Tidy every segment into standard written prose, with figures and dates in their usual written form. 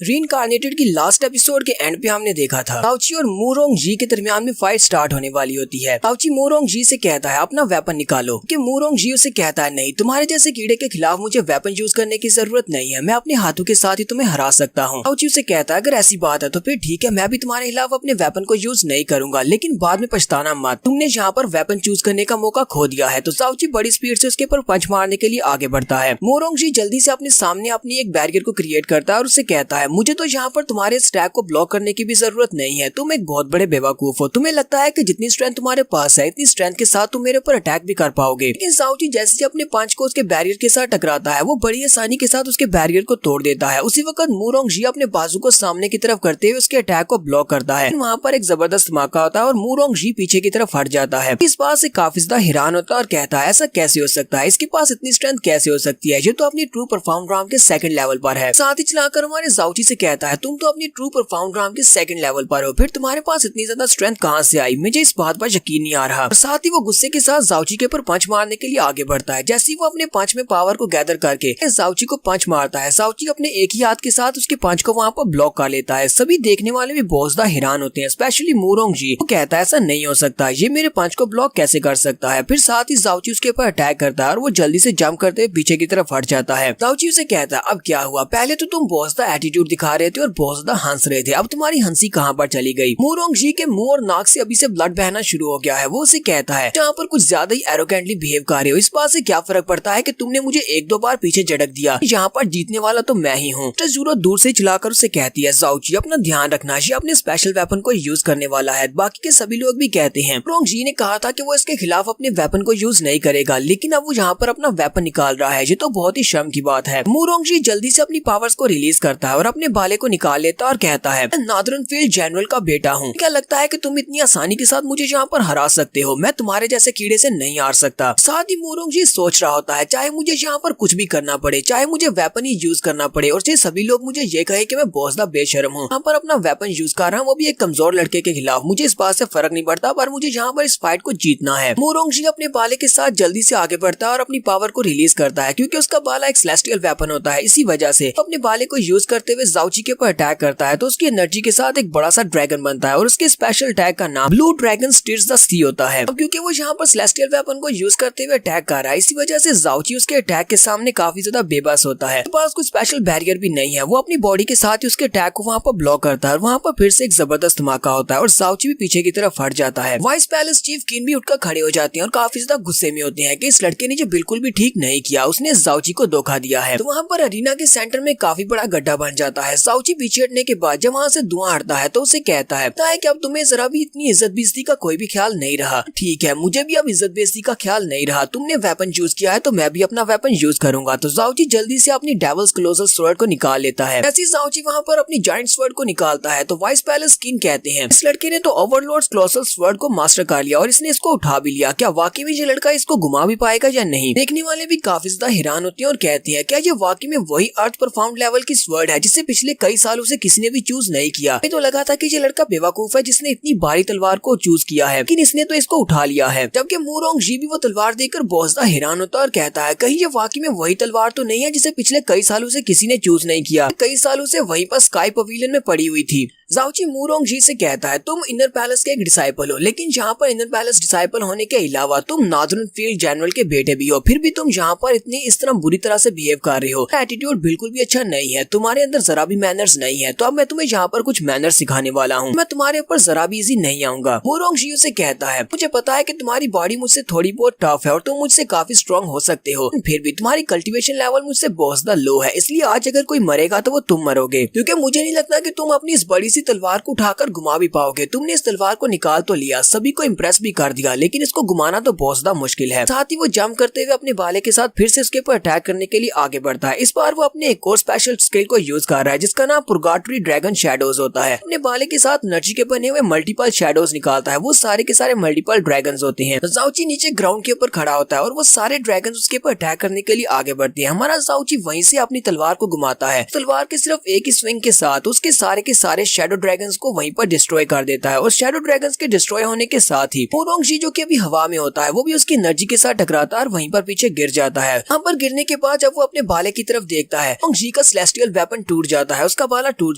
रीइंकार्नेटेड की last episode के and पे हमने देखा था ताओची और मूरोंग जी के दरमियान में फाइट स्टार्ट होने वाली होती है। ताओची मूरोंग जी से कहता है अपना वेपन निकालो कि मूरोंग जी उसे कहता है नहीं, तुम्हारे जैसे कीड़े के खिलाफ मुझे वेपन यूज करने की जरूरत नहीं है, मैं अपने हाथों के साथ ही तुम्हें हरा सकता हूँ। ताओची उसे कहता है अगर ऐसी बात है तो फिर ठीक है, मैं भी तुम्हारे खिलाफ अपने वेपन को यूज नहीं करूंगा, लेकिन बाद में पछताना मत, तुमने यहाँ पर वेपन चूज करने का मौका खो दिया है। तो ताओची बड़ी स्पीड से उसके ऊपर पंच मारने के लिए आगे बढ़ता है। मूरोंग जी जल्दी से अपने सामने अपनी एक बैरियर को क्रिएट करता है और उसे कहता है मुझे तो यहाँ पर तुम्हारे स्टैक को ब्लॉक करने की भी जरूरत नहीं है, तुम एक बहुत बड़े बेवकूफ हो, तुम्हें लगता है कि जितनी स्ट्रेंथ तुम्हारे पास है इतनी स्ट्रेंथ के साथ तुम मेरे ऊपर अटैक भी कर पाओगे। लेकिन ताओची जैसे अपने पंच को उसके बैरियर के साथ टकराता है वो बड़ी आसानी के साथ उसके बैरियर को तोड़ देता है। उसी वक्त मूरोंग जी अपने बाजू को सामने की तरफ करते हुए उसके अटैक को ब्लॉक करता है। वहाँ पर एक जबरदस्त धमाका होता है और मूरोंग जी पीछे की तरफ हट जाता है। इस बात से काफी ज्यादा हैरान होता है और कहता है ऐसा कैसे हो सकता है, इसके पास इतनी स्ट्रेंथ कैसे हो सकती है, ये तो अपनी ट्रू परफॉर्म राम के सेकंड लेवल पर है। साथ ही चलाकर हमारे ताओची से कहता है तुम तो अपनी ट्रू परफॉर्म राम के सेकंड लेवल पर हो, फिर तुम्हारे पास इतनी ज्यादा स्ट्रेंथ कहाँ से आई, मुझे इस बात पर यकीन नहीं आ रहा। और साथ ही वो गुस्से के साथ ताओची के ऊपर पंच मारने के लिए आगे बढ़ता है। जैसे ही वो अपने पंच में पावर को गैदर करके ताओची को पंच मारता है, ताओची अपने एक ही हाथ के साथ उसके पंच को वहाँ पर ब्लॉक कर लेता है। सभी देखने वाले भी बहुत ज्यादा हैरान होते हैं, स्पेशली मूरोंग जी। वो कहता है ऐसा नहीं हो सकता, ये मेरे पंच को ब्लॉक कैसे कर सकता है। फिर साथ ही ताओची उसके ऊपर अटैक करता है और वो जल्दी से जंप करते हुए पीछे की तरफ हट जाता है। ताओची उसे कहता है अब क्या हुआ, पहले तो तुम बहुत ज्यादा एटीट्यूड दिखा रहे थे और बहुत ज्यादा हंस रहे थे, अब तुम्हारी हंसी कहाँ पर चली गई। मूरोंग जी के मुंह और नाक से अभी से ब्लड बहना शुरू हो गया है। वो उसे कहता है जहाँ पर कुछ ज्यादा ही एरोगेंटली बिहेव कर रहे हो, इस बात से क्या फर्क पड़ता है कि तुमने मुझे एक दो बार पीछे झटक दिया, यहाँ पर जीतने वाला तो मैं ही हूँ। ज़ूरो दूर से चलाकर उसे कहती है ताओची अपना ध्यान रखना, ये अपने स्पेशल वेपन को यूज करने वाला है। बाकी के सभी लोग भी कहते हैं मूरोंग जी ने कहा था कि वो इसके खिलाफ अपने वेपन को यूज नहीं करेगा, लेकिन अब वो यहाँ पर अपना वेपन निकाल रहा है, ये तो बहुत ही शर्म की बात है। मूरोंग जी जल्दी से अपनी पावर्स को रिलीज करता है और अपने बाले को निकाल लेता है और कहता है नादरनफील्ड जनरल का बेटा हूँ, क्या लगता है कि तुम इतनी आसानी के साथ मुझे यहाँ पर हरा सकते हो, मैं तुम्हारे जैसे कीड़े से नहीं हार सकता। साथ ही मूरोंग जी सोच रहा होता है चाहे मुझे यहाँ पर कुछ भी करना पड़े, चाहे मुझे वेपन ही यूज करना पड़े और सभी लोग मुझे ये कहे कि मैं बहुत ज्यादा बेशर्म हूँ, यहाँ पर अपना वेपन यूज कर रहा हूँ वो भी एक कमजोर लड़के के खिलाफ, मुझे इस बात से फर्क नहीं पड़ता, पर मुझे यहाँ पर इस फाइट को जीतना है। मूरोंग जी अपने बाले के साथ जल्दी से आगे बढ़ता है और अपनी पावर को रिलीज करता है, क्योंकि उसका बाला एक सेलेस्टियल वेपन होता है। इसी वजह से अपने बाले को यूज करते हुए ताओची के ऊपर अटैक करता है तो उसकी एनर्जी के साथ एक बड़ा सा ड्रैगन बनता है और उसके स्पेशल अटैक का नाम ब्लू ड्रैगन स्टीयर्स द सी होता है। अब क्योंकि वो यहाँ पर सेलेस्टियल वेपन को यूज करते हुए अटैक कर रहा है, इसी वजह से ताओची उसके अटैक के सामने काफी ज्यादा बेबस होता है। उसके पास कुछ स्पेशल बैरियर भी नहीं है, वो अपनी बॉडी के साथ ही उसके अटैक को वहाँ पर ब्लॉक करता है। वहाँ पर फिर से एक जबरदस्त धमाका होता है और ताओची भी पीछे की तरफ हट जाता है। वाइस पैलेस चीफ किन भी उठकर खड़े हो जाते हैं और काफी ज्यादा गुस्से में होते हैं कि इस लड़के ने जो बिल्कुल भी ठीक नहीं किया, उसने ताओची को धोखा दिया है। तो वहाँ पर अरीना के सेंटर में काफी बड़ा गड्ढा बन जाता है। ताओची पीछे हटने के बाद जब वहाँ से धुआं हटता है तो उसे कहता है कि अब तुम्हें जरा भी इतनी इज्जत बेइज्जती का कोई भी ख्याल नहीं रहा। ठीक है, मुझे भी अब इज्जत बेइज्जती का ख्याल नहीं रहा, तुमने वेपन यूज किया है तो मैं भी अपना वेपन यूज करूंगा। तो ताओची जल्दी से अपनी डेविल्स क्लोजल स्वॉर्ड को निकाल लेता है। ऐसे ताओची वहाँ पर अपनी जायंट स्वॉर्ड को निकालता है तो वाइस पैलेस किंग कहते हैं इस लड़के ने तो ओवरलॉर्ड क्लोजल स्वॉर्ड को मास्टर कर लिया और इसने इसको उठा भी लिया, क्या वाकई में ये लड़का इसको घुमा भी पाएगा या नहीं। देखने वाले भी काफी ज्यादा हैरान होते हैं और कहते हैं क्या ये वाकई में वही अर्थ परफॉर्म्ड लेवल की स्वॉर्ड है जिसे पिछले कई सालों से किसी ने भी चूज नहीं किया। मुझे तो लगा था कि ये लड़का बेवकूफ है जिसने इतनी भारी तलवार को चूज किया है, लेकिन इसने तो इसको उठा लिया है। जबकि मूरोंग जी भी वो तलवार देखकर बहुत ज्यादा हैरान होता है और कहता है कहीं ये वाकई में वही तलवार तो नहीं है जिसे पिछले कई सालों से किसी ने चूज नहीं किया, कई सालों से वहीं पर स्काई पवेलियन में पड़ी हुई थी। ताओची मूरोंग जी से कहता है तुम इनर पैलेस के एक डिसाइपल हो, लेकिन यहाँ पर इनर पैलेस डिसाइपल होने के अलावा तुम नादरनफील्ड जनरल के बेटे भी हो, फिर भी तुम यहाँ पर इतनी इस तरह बुरी तरह से बिहेव कर रहे हो, एटीट्यूड बिल्कुल भी अच्छा नहीं है, तुम्हारे अंदर जरा भी मैनर्स नहीं है। तो अब मैं तुम्हें यहाँ पर कुछ मैनर्स सिखाने वाला हूँ, मैं तुम्हारे ऊपर जरा भी इजी नहीं आऊंगा। मूरोंग जी उसे कहता है मुझे पता है कि तुम्हारी बॉडी मुझसे थोड़ी बहुत टफ है और तुम मुझसे काफी स्ट्रॉन्ग हो सकते हो, फिर भी तुम्हारी कल्टीवेशन लेवल मुझसे बहुत ज्यादा लो है, इसलिए आज अगर कोई मरेगा तो वो तुम मरोगे, क्योंकि मुझे नहीं लगता कि तुम अपनी इस बड़ी सी तलवार को उठाकर घुमा भी पाओगे। तुमने इस तलवार को निकाल तो लिया, सभी को इम्प्रेस भी कर दिया, लेकिन इसको घुमाना तो बहुत ज्यादा मुश्किल है। साथ ही वो जंप करते हुए अपने बाले के साथ फिर से उसके ऊपर अटैक करने के लिए आगे बढ़ता है। इस बार वो अपने एक और स्पेशल स्किल को यूज कर रहा है जिसका नाम पुरगाटरी ड्रैगन शैडोज होता है। अपने बाले के साथ एनर्जी के बने हुए मल्टीपल शैडोज निकालता है, वो सारे के सारे मल्टीपल ड्रैगन्स होते हैं। ताओची नीचे ग्राउंड के ऊपर खड़ा होता है और वो सारे ड्रैगन्स उसके ऊपर अटैक करने के लिए आगे बढ़ते हैं। हमारा ताओची वहीं से अपनी तलवार को घुमाता है, तलवार के सिर्फ एक ही स्विंग के साथ उसके सारे के सारे शैडो ड्रैगन्स को वहीं पर डिस्ट्रॉय कर देता है और शैडो ड्रैगन्स के डिस्ट्रॉय होने के साथ ही मूरोंग जी जो कि अभी हवा में होता है वो भी उसकी एनर्जी के साथ टकराता है और वहीं पर पीछे गिर जाता है। यहाँ पर गिरने के बाद जब वो अपने बाले की तरफ देखता है, मूरोंग जी का सेलेस्टियल वेपन टूट जाता है, उसका भाला टूट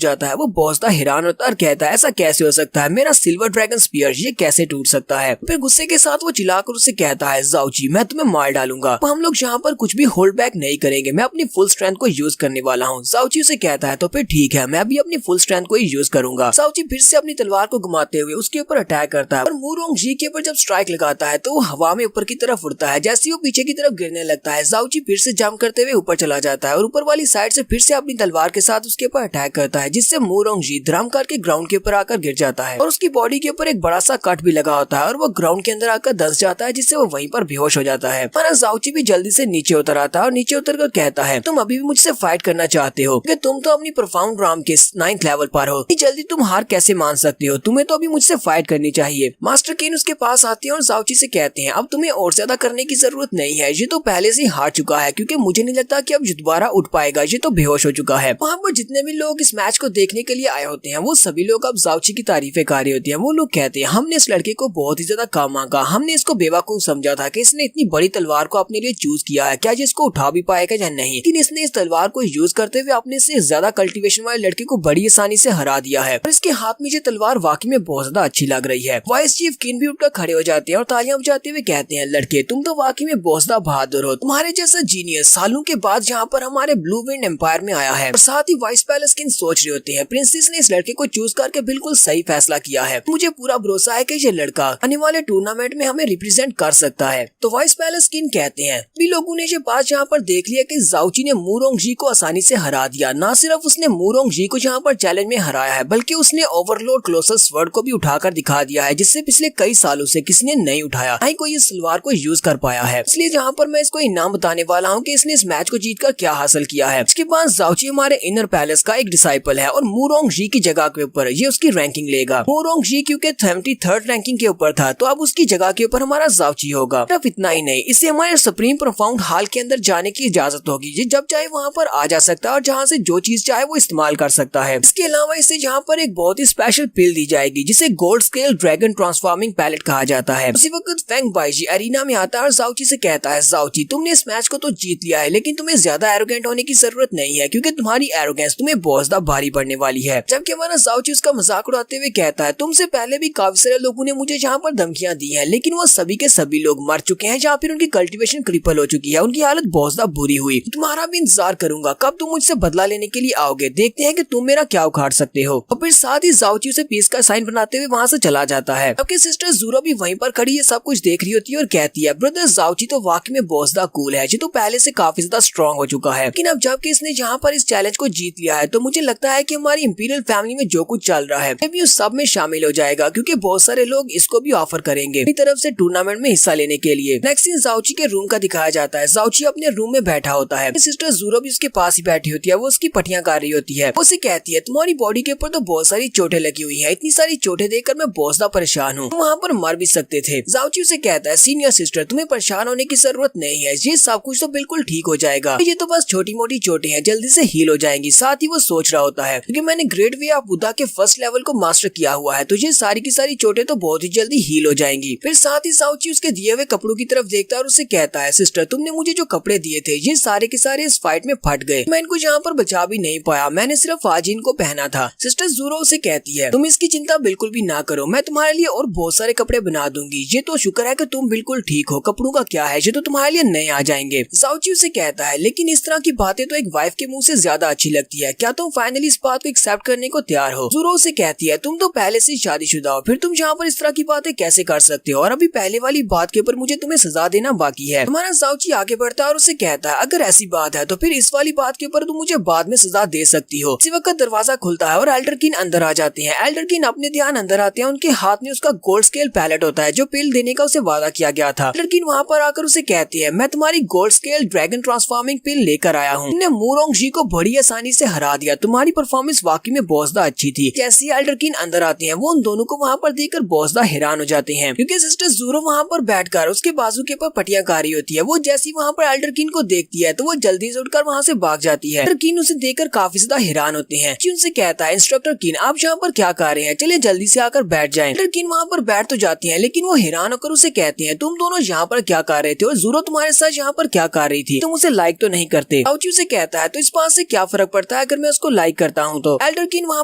जाता है। वो बहुत हैरान होता है और कहता है ऐसा कैसे हो सकता है, मेरा सिल्वर ड्रैगन स्पीयर ये कैसे टूट सकता है। फिर गुस्से के साथ वो चिल्लाकर उससे कहता है जाओची मैं तुम्हें मार डालूंगा, तो हम लोग यहाँ पर कुछ भी होल्ड बैक नहीं करेंगे, मैं अपनी फुल स्ट्रेंथ को यूज करने वाला हूँ। जाओची उसे कहता है तो फिर ठीक है, मैं भी अपनी फुल स्ट्रेंथ को ही यूज करूंगा। जाओची फिर से अपनी तलवार को घुमाते हुए उसके ऊपर अटैक करता है और मूरोंग जी के ऊपर जब स्ट्राइक लगाता है तो वो हवा में ऊपर की तरफ उड़ता है। जैसे ही वो पीछे की तरफ गिरने लगता है, जाओची फिर से जंप करते हुए ऊपर चला जाता है और ऊपर वाली साइड से फिर से अपनी तलवार के साथ उसके ऊपर अटैक करता है, जिससे मूरोंग जी धड़ाम करके ग्राउंड के ऊपर आकर गिर जाता है और उसकी बॉडी के ऊपर एक बड़ा सा कट भी लगा होता है और वो ग्राउंड के अंदर आकर धंस जाता है, जिससे वो वहीं पर बेहोश हो जाता है। पर जाओची भी जल्दी से नीचे उतर आता है और नीचे उतर कर कहता है तुम अभी भी मुझसे फाइट करना चाहते हो कि तुम तो अपनी प्रोफाउंड राम के 9th लेवल पर हो, जल्दी तुम हार कैसे मान सकते हो, तुम्हें तो अभी मुझसे फाइट करनी चाहिए। मास्टर केन उसके पास आते हैं और जाओची से कहते हैं अब तुम्हें और ज्यादा करने की जरूरत नहीं है, ये तो पहले से ही हार चुका है, क्योंकि मुझे नहीं लगता कि अब दोबारा उठ पाएगा, ये तो बेहोश हो चुका है। वहाँ पर जितने भी लोग इस मैच को देखने के लिए आए होते हैं वो सभी लोग अब जाओची की तारीफें कर रहे होते हैं। वो लोग कहते हैं हमने इस लड़के को बहुत ही ज्यादा काम मांगा, हमने इसको बेवकूफ समझा था कि इसने इतनी बड़ी तलवार को अपने लिए चूज किया है, क्या ये इसको उठा भी पाएगा या नहीं, लेकिन इसने इस तलवार को यूज करते हुए अपने से ज्यादा कल्टीवेशन वाले लड़के को बड़ी आसानी से हरा दिया है और इसके हाथ में ये तलवार वाकई में बहुत ज्यादा अच्छी लग रही है। वाइस चीफ किन भी उठकर खड़े हो जाते हैं और तालियां बजाते हुए कहते हैं लड़के तुम तो वाकई में बहुत ज्यादा बहादुर हो, तुम्हारे जैसा जीनियस सालों के बाद यहाँ पर हमारे ब्लू विंड एम्पायर में आया है। और साथ ही वाइस पैलेस किन सोच रहे होते हैं प्रिंसेस ने इस लड़के को चूज करके बिल्कुल सही फैसला किया है, मुझे पूरा भरोसा है कि ये लड़का आने वाले टूर्नामेंट में हमें रिप्रेजेंट कर सकता है। तो वाइस पैलेस किन कहते हैं भी लोगों ने ये बात यहाँ पर देख लिया कि जाओची ने मूरोंग जी को आसानी से हरा दिया। न सिर्फ उसने मूरोंग जी को यहाँ पर चैलेंज में हराया है, बल्कि उसने ओवरलोड क्लोसस स्वर्ड को भी उठाकर दिखा दिया है, जिससे पिछले कई सालों से किसी ने नहीं उठाया, नहीं कोई इस तलवार को यूज कर पाया है। इसलिए जहाँ पर मैं इसको इनाम बताने वाला हूँ कि इसने इस मैच को जीतकर क्या हासिल किया है। इसके बाद जाओची हमारे इनर पैलेस का एक डिसाइपल है और मूरोंग जी की जगह के ऊपर ये उसकी रैंकिंग लेगा। मूरोंग जी क्योंकि 73rd रैंकिंग के ऊपर था तो अब उसकी जगह के ऊपर हमारा जाओची होगा। सिर्फ इतना ही नहीं, इसे हमारे सुप्रीम प्रोफाउंड हॉल के अंदर जाने की इजाजत होगी, ये जब चाहे वहाँ पर आ जा सकता है और जहाँ से जो चीज चाहे वो इस्तेमाल कर सकता है। इसके अलावा इसे यहाँ पर एक बहुत ही स्पेशल पिल दी जाएगी जिसे gold scale dragon transforming pellet कहा जाता है। उसी वक्त फेंग बाईजी एरिना में आता है और जाओची से कहता है जाओची तुमने इस मैच को तो जीत लिया है, लेकिन तुम्हें ज्यादा एरोगेंट होने की जरूरत नहीं है, क्योंकि तुम्हारी एरोगेंस तुम्हें बहुत ज्यादा भारी पड़ने वाली है। जबकि हमारा जाओची उसका मजाक उड़ाते हुए कहता है तुमसे पहले भी काफी सारे लोगों ने मुझे यहाँ पर धमकियां दी है, लेकिन वो सभी के सभी लोग मर चुके हैं या फिर उनकी कल्टीवेशन क्रिपल हो चुकी है, उनकी हालत बहुत ज्यादा बुरी हुई। तुम्हारा भी इंतजार करूंगा कब तुम मुझसे बदला लेने के लिए आओगे, देखते हैं कि तुम मेरा क्या उखाड़ सकते हो। और फिर साथ ही जाओची उसे पीस का साइन बनाते हुए वहाँ से चला जाता है। आपकी सिस्टर ज़ूरो भी वहीं पर खड़ी ये सब कुछ देख रही होती है और कहती है ब्रदर जाओची तो वाकई में बहुत ज्यादा कूल है, जी तो पहले से काफी ज्यादा स्ट्रॉन्ग हो चुका है, लेकिन अब जबकि इसने यहाँ पर इस चैलेंज को जीत लिया है तो मुझे लगता है कि हमारी इंपीरियल फैमिली में जो कुछ चल रहा है भी उस सब में शामिल हो जाएगा, क्योंकि बहुत सारे लोग इसको भी ऑफर करेंगे अपनी तरफ से टूर्नामेंट में हिस्सा लेने के लिए। नेक्स्ट सीन जाओची के रूम का दिखाया जाता है। जाओची अपने रूम में बैठा होता है, सिस्टर ज़ूरो भी उसके पास ही बैठी होती है, वो उसकी पट्टियां कर रही होती है। वो उसे कहती है तुम्हारी बॉडी के ऊपर तो बहुत सारी चोटें लगी हुई है, इतनी सारी चोटें देखकर मैं बहुत ज्यादा परेशान हूँ, वहाँ पर मर भी सकते थे। जाओची उसे कहता है सीनियर सिस्टर तुम्हें परेशान होने की जरूरत नहीं है, ये सब कुछ तो बिल्कुल ठीक हो जाएगा, ये तो बस छोटी मोटी चोटें हैं, जल्दी से हील हो जाएंगी। साथ ही वो सोच रहा होता है क्योंकि मैंने ग्रेट वे ऑफ बुद्धा के फर्स्ट लेवल को मास्टर किया हुआ है तो ये सारी की सारी चोटें तो बहुत ही जल्दी हील हो जाएंगी। फिर साथ ही जाओची उसके दिए हुए कपड़ों की तरफ देखता है और उसे कहता है सिस्टर तुमने मुझे जो कपड़े दिए थे ये सारे के सारे इस फाइट में फट गए, मैं इनको यहाँ पर बचा भी नहीं पाया, मैंने सिर्फ आज इनको पहना था। सिस्टर ज़ूरो उसे कहती है तुम इसकी चिंता बिल्कुल भी ना करो, मैं तुम्हारे लिए और बहुत सारे कपड़े बना दूंगी, ये तो शुक्र है कि तुम बिल्कुल ठीक हो, कपड़ों का क्या है, ये तो तुम्हारे लिए नए आ जाएंगे। जाओची उसे कहता है लेकिन इस तरह की बातें तो एक वाइफ के मुंह से ज्यादा अच्छी लगती है, क्या तुम फाइनली इस बात को एक्सेप्ट करने को तैयार हो। ज़ूरो उसे कहती है तुम तो पहले से शादीशुदा हो, फिर तुम यहाँ पर इस तरह की बातें कैसे कर सकते हो, और अभी पहले वाली बात के ऊपर मुझे तुम्हें सजा देना बाकी है। हमारा जाओची आगे बढ़ता है और उसे कहता है अगर ऐसी बात है तो फिर इस वाली बात के ऊपर तुम मुझे बाद में सजा दे सकती हो। इसी वक्त दरवाजा खुलता है और एल्डरकिन अंदर आ जाते हैं। एल्डरकिन अपने ध्यान अंदर आते हैं, उनके हाथ में उसका गोल्ड स्केल पैलेट होता है जो पिल देने का उसे वादा किया गया था। एल्डरकिन वहाँ पर आकर उसे कहती है मैं तुम्हारी गोल्ड स्केल ड्रैगन ट्रांसफॉर्मिंग पिल लेकर आया हूँ, तुमने मूरोंग जी को बड़ी आसानी से हरा दिया, तुम्हारी परफॉर्मेंस वाकई में बहुत ज्यादा अच्छी थी। जैसे ही एल्डरकिन अंदर आते हैं वो उन दोनों को वहाँ पर देखकर बहुत ज्यादा हैरान हो जाते हैं, क्योंकि सिस्टर ज़ूरो वहाँ पर बैठकर उसके बाजू के ऊपर पट्टियां कर रही होती है। वो जैसी वहाँ पर एल्डरकिन को देखती है तो वो जल्दी से उठकर वहाँ से भाग जाती है। एल्डरकिन उसे देखकर काफी ज्यादा हैरान होते हैं। उनसे कहता है इंस्ट्रक्टर किन आप यहाँ पर क्या कर रहे हैं, चलिए जल्दी से आकर बैठ जाएं। एल्डरकिन वहाँ पर बैठ तो जाती है लेकिन वो हैरान होकर उसे कहते हैं तुम दोनों यहाँ पर क्या कर रहे थे और ज़ूरो तुम्हारे साथ यहाँ पर क्या कर रही थी, तुम उसे लाइक तो नहीं करते। जाओची उसे कहता है तो इस बात से क्या फर्क पड़ता है अगर मैं उसको लाइक करता हूँ तो। एल्डर किन वहाँ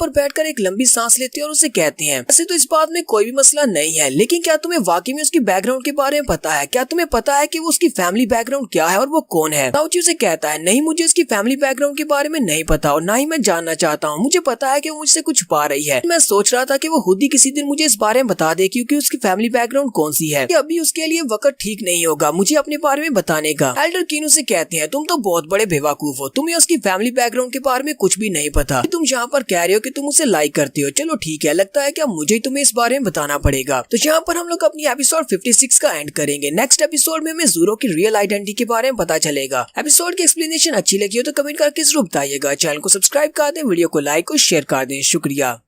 पर बैठकर एक लंबी सांस लेते हैं और उसे कहते हैं वैसे तो इस बात में कोई भी मसला नहीं है, लेकिन क्या तुम्हें वाकई में उसकी बैकग्राउंड के बारे में पता है? क्या तुम्हें पता है कि वो उसकी फैमिली बैकग्राउंड क्या है और वो कौन है? ताऊची उसे कहता है नहीं, मुझे उसकी फैमिली बैकग्राउंड के बारे में नहीं पता और ना ही मैं जानना चाहता हूँ। मुझे पता है कि वो मुझसे कुछ छुपा रही है। मैं सोच रहा था कि वो खुद ही किसी दिन मुझे इस बारे में बता दे क्योंकि उसकी फैमिली बैकग्राउंड कौन सी है। कि अभी उसके लिए वक्त ठीक नहीं होगा मुझे अपने बारे में बताने का। एल्डर किन उसे कहते हैं तुम तो बहुत बड़े बेवकूफ हो, तुम्हें उसकी फैमिली बैकग्राउंड के बारे में कुछ भी नहीं पता। तुम यहाँ पर कह रहे हो कि तुम उसे लाइक करते हो, चलो ठीक है, लगता है कि अब मुझे तुम्हें इस बारे में बताना पड़ेगा। तो यहाँ पर हम लोग अपनी एपिसोड 56 का एंड करेंगे। नेक्स्ट एपिसोड में हमें ज़ोरो की रियल आइडेंटिटी के बारे में पता चलेगा। एपिसोड की एक्सप्लेनेशन अच्छी लगी हो तो कमेंट करके जरूर बताइएगा। चैनल को सब्सक्राइब कर दें, वीडियो को लाइक और शेयर कर दें। शुक्रिया।